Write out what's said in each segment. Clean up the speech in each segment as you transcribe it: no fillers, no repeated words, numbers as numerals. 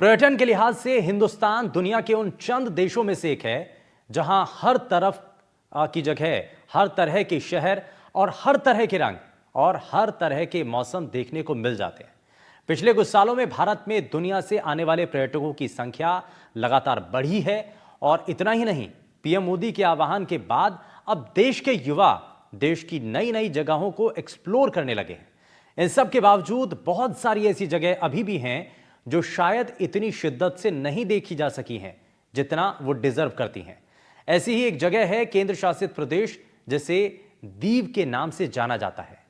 पर्यटन के लिहाज से हिंदुस्तान दुनिया के उन चंद देशों में से एक है जहां हर तरफ की जगह, हर तरह के शहर और हर तरह के रंग और हर तरह के मौसम देखने को मिल जाते हैं। पिछले कुछ सालों में भारत में दुनिया से आने वाले पर्यटकों की संख्या लगातार बढ़ी है और इतना ही नहीं, पीएम मोदी के आह्वान के बाद अब देश के युवा देश की नई नई जगहों को एक्सप्लोर करने लगे हैं। इन सब के बावजूद बहुत सारी ऐसी जगह अभी भी हैं जो शायद इतनी शिद्दत से नहीं देखी जा सकी हैं जितना वो डिजर्व करती हैं। ऐसी ही एक जगह है केंद्र शासित प्रदेश, जिसे दीव के नाम से जाना जाता है।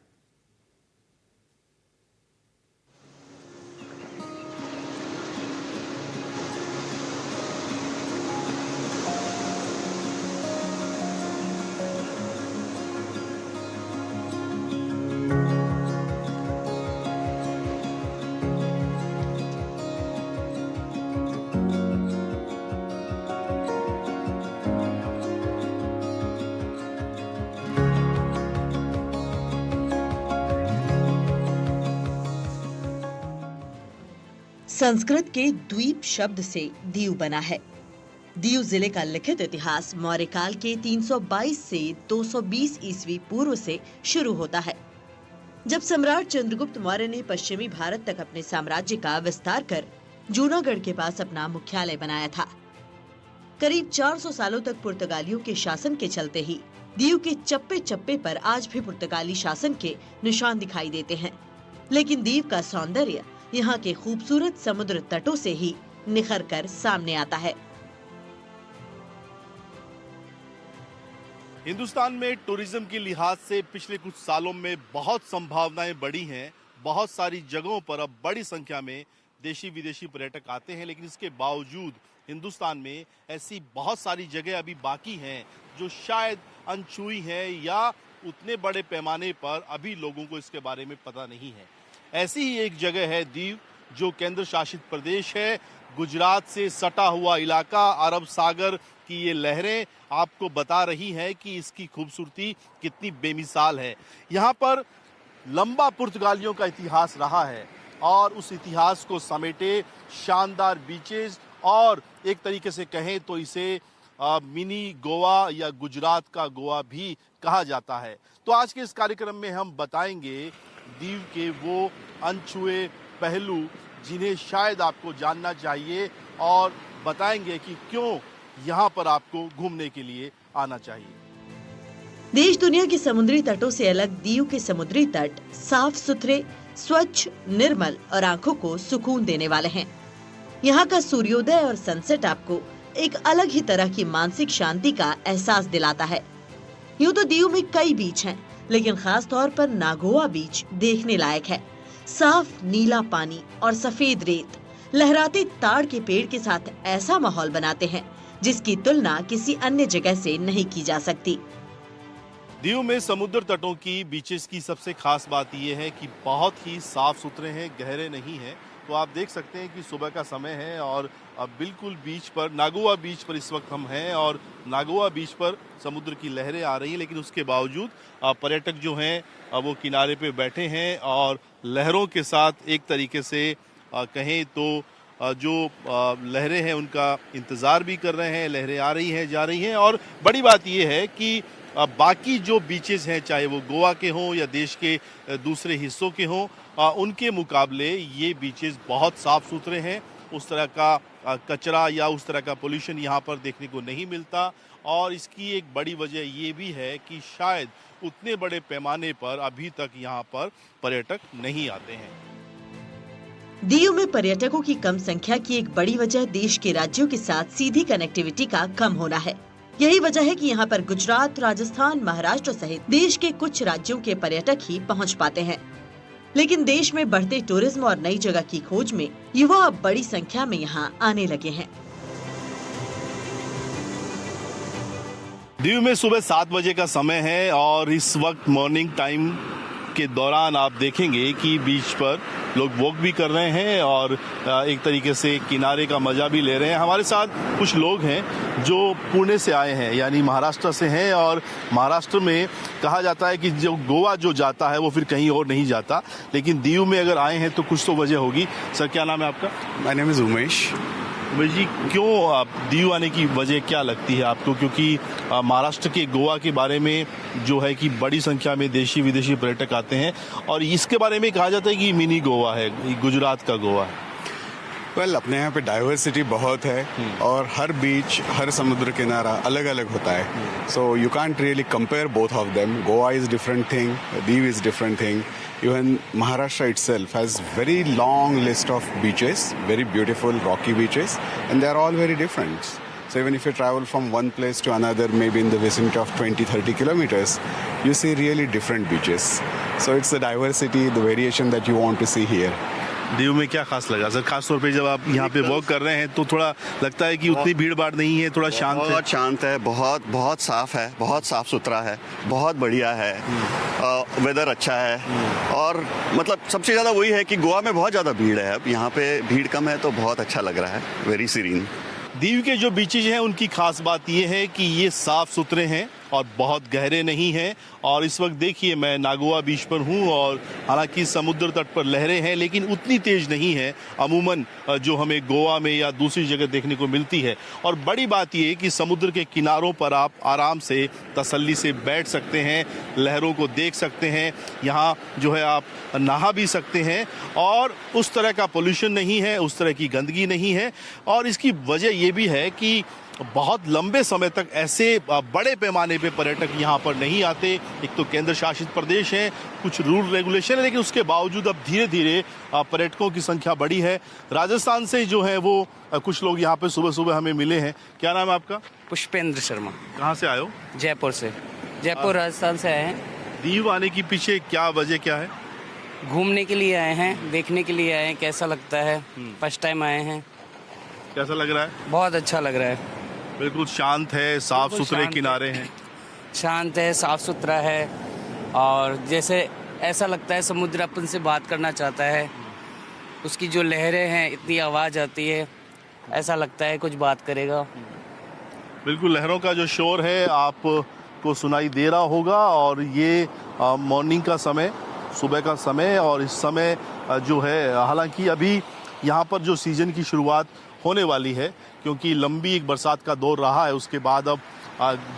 संस्कृत के द्वीप शब्द से दीव बना है। दीव जिले का लिखित इतिहास मौर्य काल के 322 से 220 ईस्वी पूर्व से शुरू होता है, जब सम्राट चंद्रगुप्त मौर्य ने पश्चिमी भारत तक अपने साम्राज्य का विस्तार कर जूनागढ़ के पास अपना मुख्यालय बनाया था। करीब 400 सालों तक पुर्तगालियों के शासन के चलते ही दीव के चप्पे चप्पे पर आज भी पुर्तगाली शासन के निशान दिखाई देते हैं, लेकिन दीव का सौंदर्य यहाँ के खूबसूरत समुद्र तटों से ही निखर कर सामने आता है। हिंदुस्तान में टूरिज्म के लिहाज से पिछले कुछ सालों में बहुत संभावनाएं बढ़ी हैं। बहुत सारी जगहों पर अब बड़ी संख्या में देशी विदेशी पर्यटक आते हैं, लेकिन इसके बावजूद हिंदुस्तान में ऐसी बहुत सारी जगह अभी बाकी हैं जो शायद अनछुई हैं या उतने बड़े पैमाने पर अभी लोगों को इसके बारे में पता नहीं है। ऐसी ही एक जगह है दीव, जो केंद्र शासित प्रदेश है। गुजरात से सटा हुआ इलाका, अरब सागर की ये लहरें आपको बता रही हैं कि इसकी खूबसूरती कितनी बेमिसाल है। यहाँ पर लंबा पुर्तगालियों का इतिहास रहा है और उस इतिहास को समेटे शानदार बीचेस और एक तरीके से कहें तो इसे मिनी गोवा या गुजरात का गोवा भी कहा जाता है। तो आज के इस कार्यक्रम में हम बताएंगे दीव के वो अनछुए पहलू जिन्हें शायद आपको जानना चाहिए, और बताएंगे कि क्यों यहाँ पर आपको घूमने के लिए आना चाहिए। देश दुनिया के समुद्री तटों से अलग दीव के समुद्री तट साफ सुथरे, स्वच्छ, निर्मल और आंखों को सुकून देने वाले हैं। यहाँ का सूर्योदय और सनसेट आपको एक अलग ही तरह की मानसिक शांति का एहसास दिलाता है। यूँ तो दीव में कई बीच हैं, लेकिन खास तौर पर नागोआ बीच देखने लायक है। साफ नीला पानी और सफेद रेत लहराते ताड़ के पेड़ के साथ ऐसा माहौल बनाते हैं जिसकी तुलना किसी अन्य जगह से नहीं की जा सकती। दीव में समुद्र तटों की बीचेस की सबसे खास बात यह है कि बहुत ही साफ सुथरे हैं, गहरे नहीं हैं। तो आप देख सकते हैं कि सुबह का समय है और अब बिल्कुल बीच पर, नागोआ बीच पर इस वक्त हम हैं और नागोआ बीच पर समुद्र की लहरें आ रही हैं, लेकिन उसके बावजूद पर्यटक जो हैं वो किनारे पे बैठे हैं और लहरों के साथ एक तरीके से कहें तो जो लहरें हैं उनका इंतज़ार भी कर रहे हैं। लहरें आ रही हैं, जा रही हैं। और बड़ी बात यह है कि बाकी जो बीचेस हैं, चाहे वो गोवा के हों या देश के दूसरे हिस्सों के हों, उनके मुकाबले ये बीचेस बहुत साफ सुथरे हैं। उस तरह का कचरा या उस तरह का पोल्यूशन यहाँ पर देखने को नहीं मिलता, और इसकी एक बड़ी वजह ये भी है कि शायद उतने बड़े पैमाने पर अभी तक यहाँ पर पर्यटक नहीं आते हैं। दीव में पर्यटकों की कम संख्या की एक बड़ी वजह देश के राज्यों के साथ सीधी कनेक्टिविटी का कम होना है। यही वजह है कि यहाँ पर गुजरात, राजस्थान, महाराष्ट्र सहित देश के कुछ राज्यों के पर्यटक ही पहुँच पाते हैं। लेकिन देश में बढ़ते टूरिज्म और नई जगह की खोज में युवा अब बड़ी संख्या में यहाँ आने लगे हैं। दीव में सुबह 7 बजे का समय है और इस वक्त मॉर्निंग टाइम के दौरान आप देखेंगे कि बीच पर लोग वॉक भी कर रहे हैं और एक तरीके से किनारे का मजा भी ले रहे हैं। हमारे साथ कुछ लोग हैं जो पुणे से आए हैं, यानी महाराष्ट्र से हैं, और महाराष्ट्र में कहा जाता है कि जो गोवा जो जाता है वो फिर कहीं और नहीं जाता, लेकिन दीव में अगर आए हैं तो कुछ तो वजह होगी। सर, क्या नाम है आपका? My name is Umesh. Umesh ji, क्यों आप दीव आने की वजह क्या लगती है आपको? क्योंकि महाराष्ट्र के गोवा के बारे में जो है कि बड़ी संख्या में देशी विदेशी पर्यटक आते हैं, और इसके बारे में कहा जाता है कि मिनी गोवा है, गुजरात का गोवा है। वेल, अपने यहाँ पे डाइवर्सिटी बहुत है और हर बीच, हर समुद्र किनारा अलग अलग होता है। So you can't really compare both of them. Goa is different thing, Diu is different thing. Even Maharashtra itself has very long list of beaches, very beautiful rocky beaches, and they are all very different. So even if you travel from one place to another, maybe in the vicinity of 20-30 kilometers, you see really different beaches. So it's the diversity, the variation that you want to see here. Diu में क्या खास लगा sir? खास तौर पे जब आप यहाँ पे वॉक कर रहे हैं तो थोड़ा लगता है कि उतनी भीड़ भाड़ नहीं है, थोड़ा शांत है। बहुत शांत है, बहुत बहुत साफ है, बहुत साफ सुथरा है, बहुत बढ़िया है, वेदर अच्छा है, और मतलब सबसे ज़्यादा वही है कि गोवा में बहुत ज़्यादा भीड़ है, अब यहाँ पे भीड़ कम है तो बहुत अच्छा लग रहा है, वेरी सीरीन। दीव के जो बीचेज हैं उनकी खास बात ये है कि ये साफ सुथरे हैं और बहुत गहरे नहीं हैं। और इस वक्त देखिए, मैं नागोआ बीच पर हूँ और हालांकि समुद्र तट पर लहरें हैं, लेकिन उतनी तेज नहीं है अमूमन जो हमें गोवा में या दूसरी जगह देखने को मिलती है। और बड़ी बात ये है कि समुद्र के किनारों पर आप आराम से तसल्ली से बैठ सकते हैं, लहरों को देख सकते हैं, यहाँ जो है आप नहा भी सकते हैं, और उस तरह का पोल्यूशन नहीं है, उस तरह की गंदगी नहीं है। और इसकी वजह ये भी है कि बहुत लंबे समय तक ऐसे बड़े पैमाने पे पर्यटक यहाँ पर नहीं आते। एक तो केंद्र शासित प्रदेश है, कुछ रूल रेगुलेशन है, लेकिन उसके बावजूद अब धीरे धीरे पर्यटकों की संख्या बढ़ी है। राजस्थान से जो है वो कुछ लोग यहाँ पे सुबह सुबह हमें मिले हैं। क्या नाम है आपका? पुष्पेंद्र शर्मा। कहाँ से आए हो? जयपुर से। जयपुर राजस्थान से आए हैं। दीव आने की पीछे क्या वजह क्या है? घूमने के लिए आए हैं, देखने के लिए आए हैं, कैसा लगता है। फर्स्ट टाइम आए हैं। कैसा लग रहा है? बहुत अच्छा लग रहा है। बिल्कुल शांत है, साफ बिल्कुल सुथरे शांत है। किनारे हैं। शांत है, साफ सुथरा है, और जैसे ऐसा लगता है समुद्र अपन से बात करना चाहता है। उसकी जो लहरें हैं, इतनी आवाज़ आती है, ऐसा लगता है कुछ बात करेगा। बिल्कुल, लहरों का जो शोर है आपको सुनाई दे रहा होगा। और ये मॉर्निंग का समय, सुबह का समय, और इस समय जो है, हालांकि अभी यहाँ पर जो सीजन की शुरुआत होने वाली है, क्योंकि लंबी एक बरसात का दौर रहा है, उसके बाद अब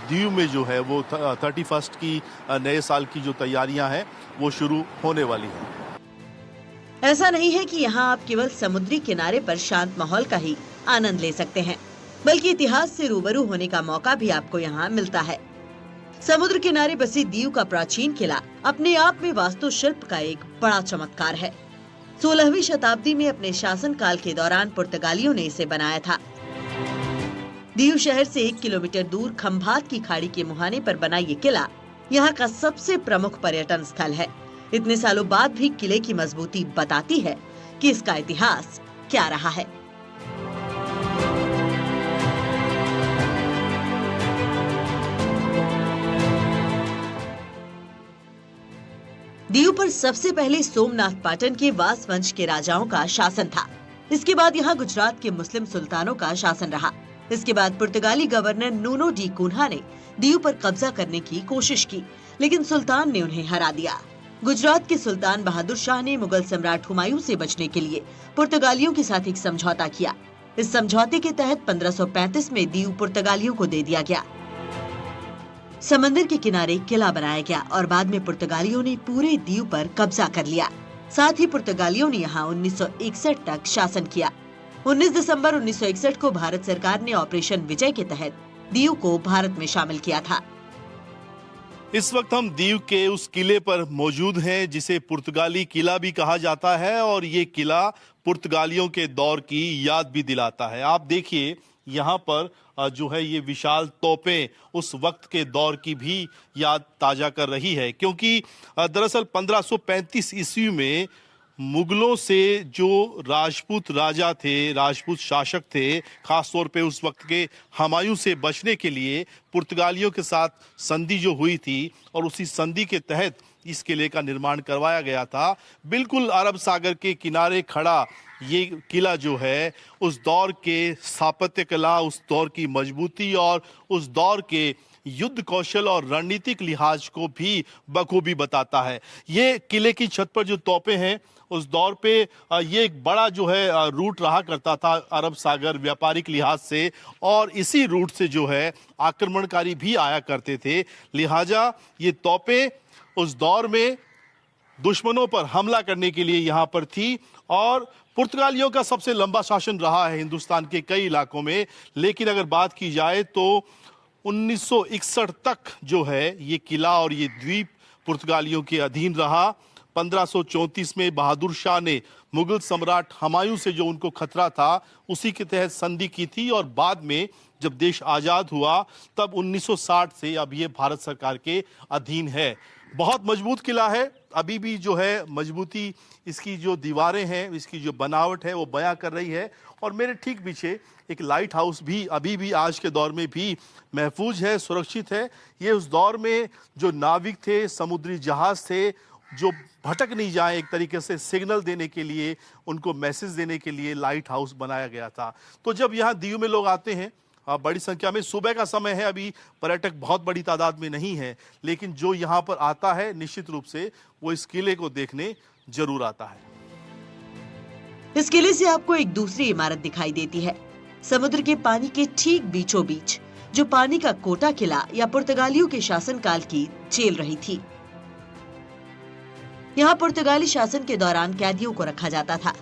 दीव में जो है वो 31 की नए साल की जो तैयारियां हैं वो शुरू होने वाली हैं। ऐसा नहीं है कि यहाँ आप केवल समुद्री किनारे पर शांत माहौल का ही आनंद ले सकते हैं, बल्कि इतिहास से रूबरू होने का मौका भी आपको यहाँ मिलता है। समुद्र किनारे बसी दीव का प्राचीन किला अपने आप में वास्तुशिल्प का एक बड़ा चमत्कार है। 16वीं शताब्दी में अपने शासनकाल के दौरान पुर्तगालियों ने इसे बनाया था। दीव शहर से 1 किलोमीटर दूर खंभात की खाड़ी के मुहाने पर बना ये किला यहाँ का सबसे प्रमुख पर्यटन स्थल है। इतने सालों बाद भी किले की मजबूती बताती है कि इसका इतिहास क्या रहा है। दीव पर सबसे पहले सोमनाथ पाटन के वास वंश के राजाओं का शासन था। इसके बाद यहाँ गुजरात के मुस्लिम सुल्तानों का शासन रहा। इसके बाद पुर्तगाली गवर्नर नूनो डी कुन्हा ने दीव पर कब्जा करने की कोशिश की, लेकिन सुल्तान ने उन्हें हरा दिया। गुजरात के सुल्तान बहादुर शाह ने मुगल सम्राट हुमायूं से बचने के लिए पुर्तगालियों के साथ एक समझौता किया। इस समझौते के तहत 1535 में दीव पुर्तगालियों को दे दिया गया। समंदर के किनारे किला बनाया गया और बाद में पुर्तगालियों ने पूरे दीव पर कब्जा कर लिया। साथ ही पुर्तगालियों ने यहाँ 1961 तक शासन किया। 19 दिसंबर 1961 को भारत सरकार ने ऑपरेशन विजय के तहत दीव को भारत में शामिल किया था। इस वक्त हम दीव के उस किले पर मौजूद हैं जिसे पुर्तगाली किला भी कहा जाता है, और ये किला पुर्तगालियों के दौर की याद भी दिलाता है। आप देखिए, यहाँ पर जो है ये विशाल तोपें उस वक्त के दौर की भी याद ताजा कर रही है, क्योंकि दरअसल 1535 ईस्वी में मुगलों से जो राजपूत राजा थे, राजपूत शासक थे, खास तौर पे उस वक्त के हुमायूं से बचने के लिए पुर्तगालियों के साथ संधि जो हुई थी और उसी संधि के तहत इस किले का निर्माण करवाया गया था। बिल्कुल अरब सागर के किनारे खड़ा ये किला जो है उस दौर के स्थापत्य कला, उस दौर की मजबूती और उस दौर के युद्ध कौशल और रणनीतिक लिहाज को भी बखूबी बताता है। ये किले की छत पर जो तोपें हैं उस दौर पे ये एक बड़ा जो है रूट रहा करता था अरब सागर व्यापारिक लिहाज से, और इसी रूट से जो है आक्रमणकारी भी आया करते थे। लिहाजा ये तोपें उस दौर में दुश्मनों पर हमला करने के लिए यहाँ पर थी। और पुर्तगालियों का सबसे लंबा शासन रहा है हिंदुस्तान के कई इलाकों में, लेकिन अगर बात की जाए तो 1961 तक जो है ये किला और ये द्वीप पुर्तगालियों के अधीन रहा। 1534 में बहादुर शाह ने मुगल सम्राट हुमायूं से जो उनको खतरा था उसी के तहत संधि की थी, और बाद में जब देश आज़ाद हुआ तब 1960 से अब ये भारत सरकार के अधीन है। बहुत मजबूत किला है, अभी भी जो है मजबूती इसकी जो दीवारें हैं, इसकी जो बनावट है वो बयां कर रही है। और मेरे ठीक पीछे एक लाइट हाउस भी अभी भी आज के दौर में भी महफूज है, सुरक्षित है। ये उस दौर में जो नाविक थे, समुद्री जहाज थे, जो भटक नहीं जाए, एक तरीके से सिग्नल देने के लिए, उनको मैसेज देने के लिए लाइट हाउस बनाया गया था। तो जब यहाँ दीव में लोग आते हैं बड़ी संख्या में, सुबह का समय है, अभी पर्यटक बहुत बड़ी तादाद में नहीं है, लेकिन जो यहाँ पर आता है निश्चित रूप से वो इस किले को देखने जरूर आता है। इस किले से आपको एक दूसरी इमारत दिखाई देती है, समुद्र के पानी के ठीक बीचों बीच, जो पानी का कोटा किला या पुर्तगालियों के शासनकाल की जेल रही थी। यहाँ पुर्तगाली शासन के दौरान कैदियों को रखा जाता था।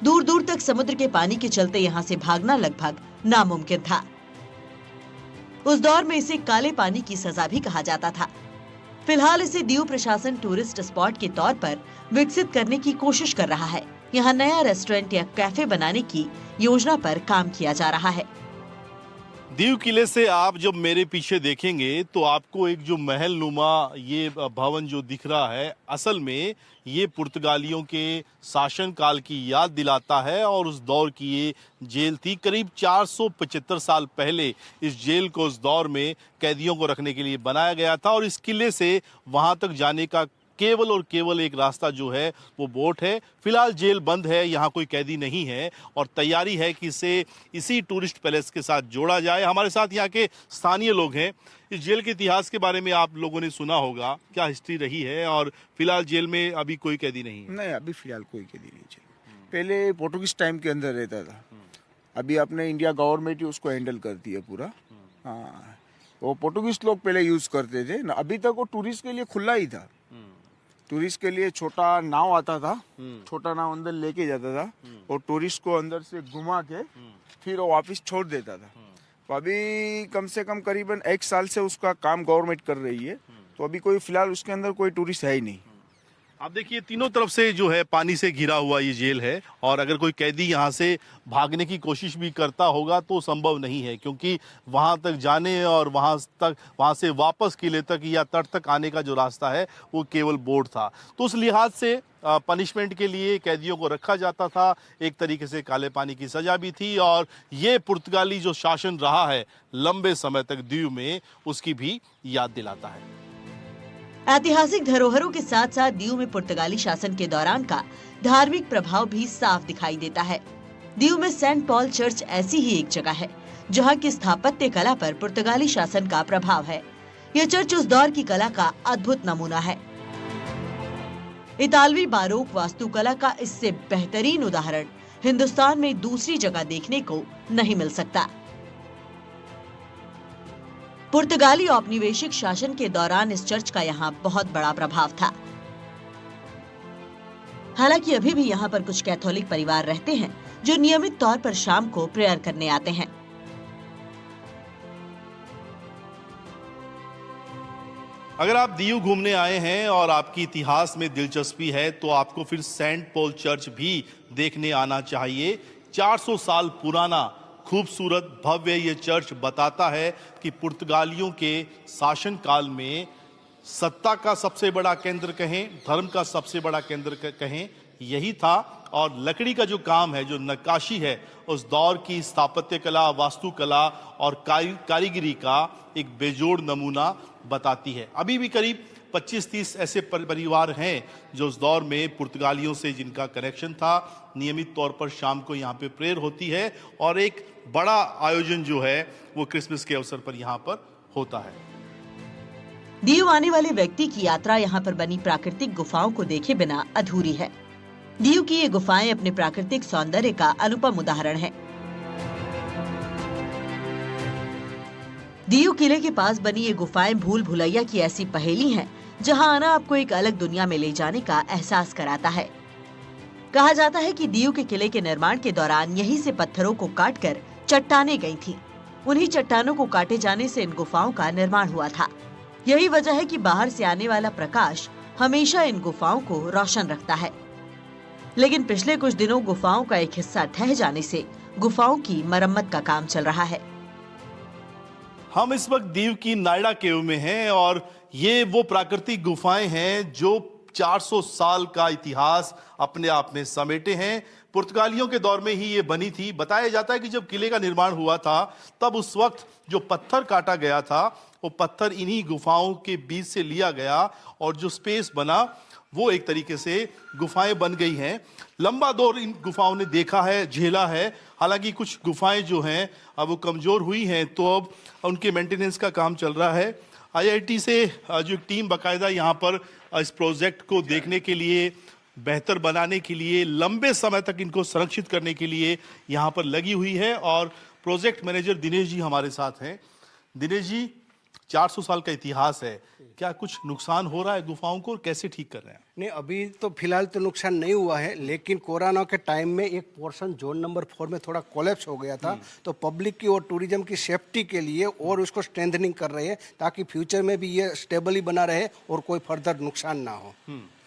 दूर दूर तक समुद्र के पानी के चलते यहाँ से भागना लगभग नामुमकिन था। उस दौर में इसे काले पानी की सजा भी कहा जाता था। फिलहाल इसे दीव प्रशासन टूरिस्ट स्पॉट के तौर पर विकसित करने की कोशिश कर रहा है। यहाँ नया रेस्टोरेंट या कैफे बनाने की योजना पर काम किया जा रहा है। दीव किले से आप जब मेरे पीछे देखेंगे तो आपको एक जो महल नुमा ये भवन जो दिख रहा है, असल में ये पुर्तगालियों के शासन काल की याद दिलाता है। और उस दौर की ये जेल थी। करीब 475 साल पहले इस जेल को उस दौर में कैदियों को रखने के लिए बनाया गया था। और इस किले से वहां तक जाने का केवल और केवल एक रास्ता जो है वो बोट है। फिलहाल जेल बंद है, यहाँ कोई कैदी नहीं है, और तैयारी है कि इसे इसी टूरिस्ट पैलेस के साथ जोड़ा जाए। हमारे साथ यहाँ के स्थानीय लोग हैं। इस जेल के इतिहास के बारे में आप लोगों ने सुना होगा, क्या हिस्ट्री रही है? और फिलहाल जेल में अभी कोई कैदी नहीं है? नहीं, अभी फिलहाल कोई कैदी नहीं जेल। पहले पोर्टुगीज टाइम के अंदर रहता था, अभी अपने इंडिया गवर्नमेंट ही उसको हैंडल करती है पूरा। हाँ, वो पोर्टुगीज लोग पहले यूज करते थे ना, अभी तक वो टूरिस्ट के लिए खुला ही था। टूरिस्ट के लिए छोटा नाव आता था, छोटा नाव अंदर लेके जाता था और टूरिस्ट को अंदर से घुमा के फिर वो वापस छोड़ देता था। तो अभी कम से कम करीबन 1 साल से उसका काम गवर्नमेंट कर रही है, तो अभी कोई फिलहाल उसके अंदर कोई टूरिस्ट है ही नहीं। आप देखिए तीनों तरफ से जो है पानी से घिरा हुआ ये जेल है, और अगर कोई कैदी यहाँ से भागने की कोशिश भी करता होगा तो संभव नहीं है, क्योंकि वहाँ तक जाने और वहाँ से वापस किले तक या तट तक आने का जो रास्ता है वो केवल बोट था। तो उस लिहाज से पनिशमेंट के लिए कैदियों को रखा जाता था। एक तरीके से काले पानी की सजा भी थी, और ये पुर्तगाली जो शासन रहा है लंबे समय तक दीव में, उसकी भी याद दिलाता है। ऐतिहासिक धरोहरों के साथ साथ दीव में पुर्तगाली शासन के दौरान का धार्मिक प्रभाव भी साफ दिखाई देता है। दीव में सेंट पॉल चर्च ऐसी ही एक जगह है जहां की स्थापत्य कला पर पुर्तगाली शासन का प्रभाव है। यह चर्च उस दौर की कला का अद्भुत नमूना है। इतालवी बारोक वास्तुकला का इससे बेहतरीन उदाहरण हिंदुस्तान में दूसरी जगह देखने को नहीं मिल सकता। पुर्तगाली औपनिवेशिक शासन के दौरान इस चर्च का यहाँ बहुत बड़ा प्रभाव था। हालांकि अभी भी यहाँ पर कुछ कैथोलिक परिवार रहते हैं जो नियमित तौर पर शाम को प्रेयर करने आते हैं। अगर आप दीव घूमने आए हैं और आपकी इतिहास में दिलचस्पी है तो आपको फिर सेंट पॉल चर्च भी देखने आना चाहिए। 400 साल पुराना खूबसूरत भव्य ये चर्च बताता है कि पुर्तगालियों के शासन काल में सत्ता का सबसे बड़ा केंद्र कहें, धर्म का सबसे बड़ा केंद्र कहें, यही था। और लकड़ी का जो काम है, जो नक्काशी है, उस दौर की स्थापत्य कला, वास्तुकला और कारीगरी का एक बेजोड़ नमूना बताती है। अभी भी करीब 25-30 ऐसे परिवार हैं जो उस दौर में पुर्तगालियों से जिनका कनेक्शन था। नियमित तौर पर शाम को यहाँ पे प्रेयर होती है और एक बड़ा आयोजन जो है वो क्रिसमस के अवसर पर यहाँ पर होता है। दीव आने वाले व्यक्ति की यात्रा यहाँ पर बनी प्राकृतिक गुफाओं को देखे बिना अधूरी है। दीव की ये गुफाएं अपने प्राकृतिक सौंदर्य का अनुपम उदाहरण है। दीव किले के पास बनी ये गुफाएं भूल भुलैया की ऐसी पहेली हैं, जहां आना आपको एक अलग दुनिया में ले जाने का एहसास कराता है। कहा जाता है कि दीव के किले के निर्माण के दौरान यहीं से पत्थरों को काटकर चट्टानें गई थीं। उन्हीं चट्टानों को काटे जाने से इन गुफाओं का निर्माण हुआ था। यही वजह है कि बाहर से आने वाला प्रकाश हमेशा इन गुफाओं को रोशन रखता है। लेकिन पिछले कुछ दिनों गुफाओं का एक हिस्सा ढह जाने से गुफाओं की मरम्मत का काम चल रहा है। हम इस वक्त दीव की नायडा केव में हैं और ये वो प्राकृतिक गुफाएं हैं जो 400 साल का इतिहास अपने आप में समेटे हैं। पुर्तगालियों के दौर में ही ये बनी थी। बताया जाता है कि जब किले का निर्माण हुआ था तब उस वक्त जो पत्थर काटा गया था वो पत्थर इन्हीं गुफाओं के बीच से लिया गया और जो स्पेस बना वो एक तरीके से गुफाएं बन गई हैं। लंबा दौर इन गुफाओं ने देखा है, झेला है। हालांकि कुछ गुफाएं जो हैं अब वो कमजोर हुई हैं, तो अब उनके मेंटेनेंस का काम चल रहा है। आईआईटी से जो एक टीम बाकायदा यहाँ पर इस प्रोजेक्ट को देखने के लिए, बेहतर बनाने के लिए, लंबे समय तक इनको संरक्षित करने के लिए यहाँ पर लगी हुई है। और प्रोजेक्ट मैनेजर दिनेश जी हमारे साथ हैं। दिनेश जी, 400 साल का इतिहास है, क्या कुछ नुकसान हो रहा है गुफाओं को, कैसे ठीक कर रहे हैं? नहीं, अभी तो फिलहाल तो नुकसान नहीं हुआ है, लेकिन कोरोना के टाइम में एक पोर्शन जोन नंबर 4 में थोड़ा कोलैप्स हो गया था। तो पब्लिक की और टूरिज्म की सेफ्टी के लिए और उसको स्ट्रेंथनिंग कर रहे हैं ताकि फ्यूचर में भी ये स्टेबली बना रहे और कोई फर्दर नुकसान ना हो।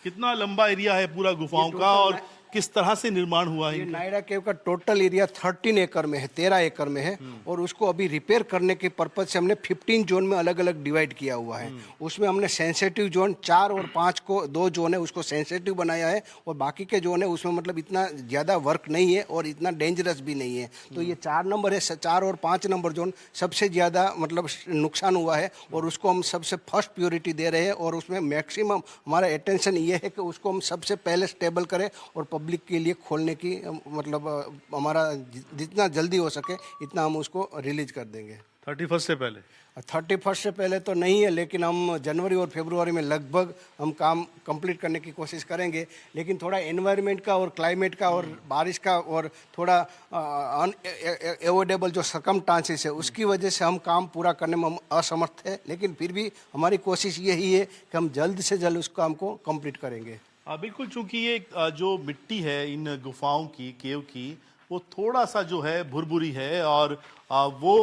कितना लंबा एरिया है पूरा गुफाओं का और किस तरह से निर्माण हुआ है? ये नायडा केव का टोटल एरिया 13 एकड़ में है, 13 एकड़ में है। और उसको अभी रिपेयर करने के पर्पज से हमने 15 जोन में अलग अलग डिवाइड किया हुआ है। उसमें हमने सेंसिटिव जोन 4 और 5 को 2 जोन है उसको सेंसिटिव बनाया है और बाकी के जोन है उसमें मतलब इतना ज़्यादा वर्क नहीं है और इतना डेंजरस भी नहीं है। तो ये 4 नंबर है, 4 और 5 नंबर जोन सबसे ज़्यादा मतलब नुकसान हुआ है और उसको हम सबसे फर्स्ट प्योरिटी दे रहे हैं और उसमें मैक्सिमम हमारा अटेंशन ये है कि उसको हम सबसे पहले स्टेबल करें और पब्लिक के लिए खोलने की मतलब हमारा जितना जल्दी हो सके इतना हम उसको रिलीज कर देंगे। 31 से पहले? 31 से पहले तो नहीं है, लेकिन हम जनवरी और फरवरी में लगभग हम काम कंप्लीट करने की कोशिश करेंगे। लेकिन थोड़ा एनवायरनमेंट का और क्लाइमेट का और बारिश का और थोड़ा अवॉइडेबल जो सर्कमस्टांसेस है उसकी वजह से हम काम पूरा करने में हम असमर्थ है। लेकिन फिर भी हमारी कोशिश यही है कि हम जल्द से जल्द उस काम को कंप्लीट करेंगे। बिल्कुल, चूंकि ये जो मिट्टी है इन गुफाओं की, केव की, वो थोड़ा सा जो है भुरभुरी है और वो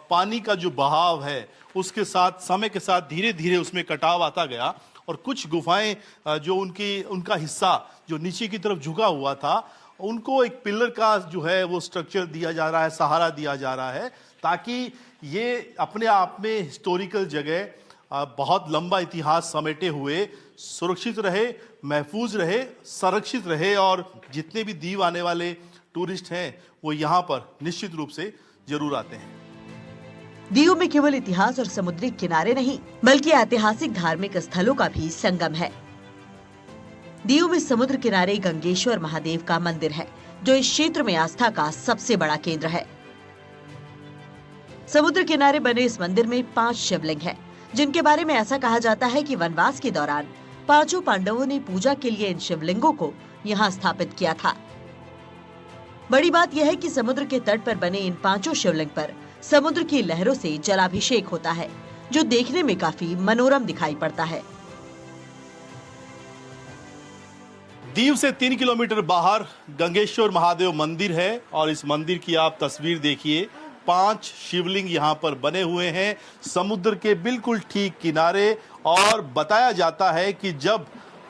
पानी का जो बहाव है उसके साथ समय के साथ धीरे धीरे उसमें कटाव आता गया और कुछ गुफाएं जो उनका हिस्सा जो नीचे की तरफ झुका हुआ था उनको एक पिलर का जो है वो स्ट्रक्चर दिया जा रहा है, सहारा दिया जा रहा है ताकि ये अपने आप में हिस्टोरिकल जगह बहुत लंबा इतिहास समेटे हुए सुरक्षित रहे, महफूज रहे, संरक्षित रहे और जितने भी दीव आने वाले टूरिस्ट हैं वो यहाँ पर निश्चित रूप से जरूर आते हैं। दीव में केवल इतिहास और समुद्री किनारे नहीं बल्कि ऐतिहासिक धार्मिक स्थलों का भी संगम है। दीव में समुद्र किनारे गंगेश्वर महादेव का मंदिर है जो इस क्षेत्र में आस्था का सबसे बड़ा केंद्र है। समुद्र किनारे बने इस मंदिर में 5 शिवलिंग हैं, जिनके बारे में ऐसा कहा जाता है कि वनवास के दौरान 5 पांडवों ने पूजा के लिए इन शिवलिंगों को यहाँ स्थापित किया था। बड़ी बात यह है कि समुद्र के तट पर बने इन 5 शिवलिंग पर समुद्र की लहरों से जलाभिषेक होता है जो देखने में काफी मनोरम दिखाई पड़ता है। दीव से 3 किलोमीटर बाहर गंगेश्वर महादेव मंदिर है और इस मंदिर की आप तस्वीर देखिए। 5 शिवलिंग यहाँ पर बने हुए हैं समुद्र के बिल्कुल ठीक किनारे और बताया जाता है कि जब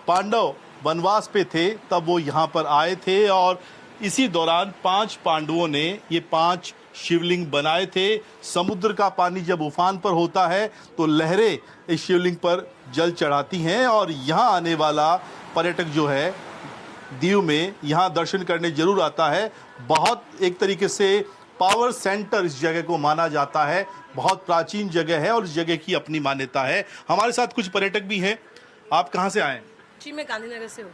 पांडव वनवास पे थे तब वो यहाँ पर आए थे और इसी दौरान 5 पांडवों ने ये 5 शिवलिंग बनाए थे। समुद्र का पानी जब उफान पर होता है तो लहरें इस शिवलिंग पर जल चढ़ाती हैं और यहाँ आने वाला पर्यटक जो है दीव में, यहाँ दर्शन करने जरूर आता है। बहुत एक तरीके से पावर सेंटर इस जगह को माना जाता है, बहुत प्राचीन जगह है और इस जगह की अपनी मान्यता है। हमारे साथ कुछ पर्यटक भी हैं। आप कहाँ से आए? जी, मैं गांधीनगर से हूँ।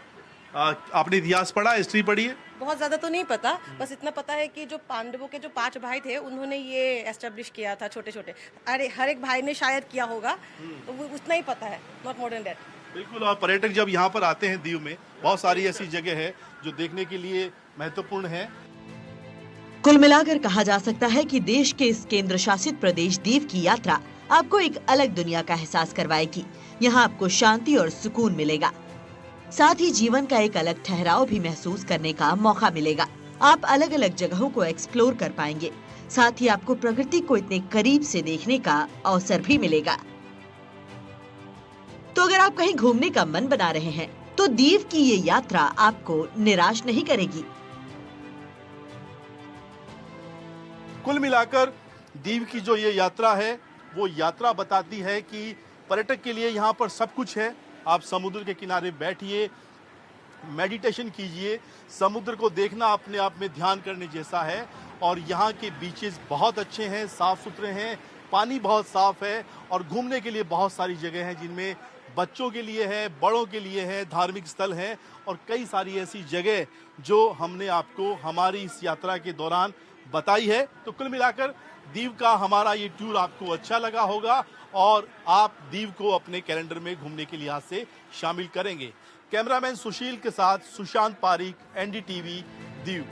आपने इतिहास पढ़ा, हिस्ट्री पढ़ी है? बहुत ज़्यादा तो नहीं पता, बस इतना पता है कि जो पांडवों के जो 5 भाई थे उन्होंने ये एस्टेब्लिश किया था, छोटे छोटे। अरे हर एक भाई ने शायद किया होगा, तो वो उतना ही पता है, नॉट मोर देन दैट। बिल्कुल। और पर्यटक जब यहाँ पर आते हैं दीव में, बहुत सारी ऐसी जगह है जो देखने के लिए महत्वपूर्ण है। कुल मिलाकर कहा जा सकता है कि देश के इस केंद्र शासित प्रदेश दीव की यात्रा आपको एक अलग दुनिया का एहसास करवाएगी। यहाँ आपको शांति और सुकून मिलेगा, साथ ही जीवन का एक अलग ठहराव भी महसूस करने का मौका मिलेगा। आप अलग अलग जगहों को एक्सप्लोर कर पाएंगे, साथ ही आपको प्रकृति को इतने करीब से देखने का अवसर भी मिलेगा। तो अगर आप कहीं घूमने का मन बना रहे हैं तो दीव की ये यात्रा आपको निराश नहीं करेगी। कुल मिलाकर दीव की जो ये यात्रा है, वो यात्रा बताती है कि पर्यटक के लिए यहाँ पर सब कुछ है। आप समुद्र के किनारे बैठिए, मेडिटेशन कीजिए। समुद्र को देखना अपने आप में ध्यान करने जैसा है। और यहाँ के बीचेस बहुत अच्छे हैं, साफ सुथरे हैं, पानी बहुत साफ है और घूमने के लिए बहुत सारी जगह हैं, जिनमें बच्चों के लिए है, बड़ों के लिए है, धार्मिक स्थल हैं और कई सारी ऐसी जगह जो हमने आपको हमारी इस यात्रा के दौरान बताई है। तो कुल मिलाकर दीव का हमारा ये टूर आपको अच्छा लगा होगा और आप दीव को अपने कैलेंडर में घूमने के लिहाज से शामिल करेंगे। कैमरामैन सुशील के साथ सुशांत पारिक, NDTV, दीव।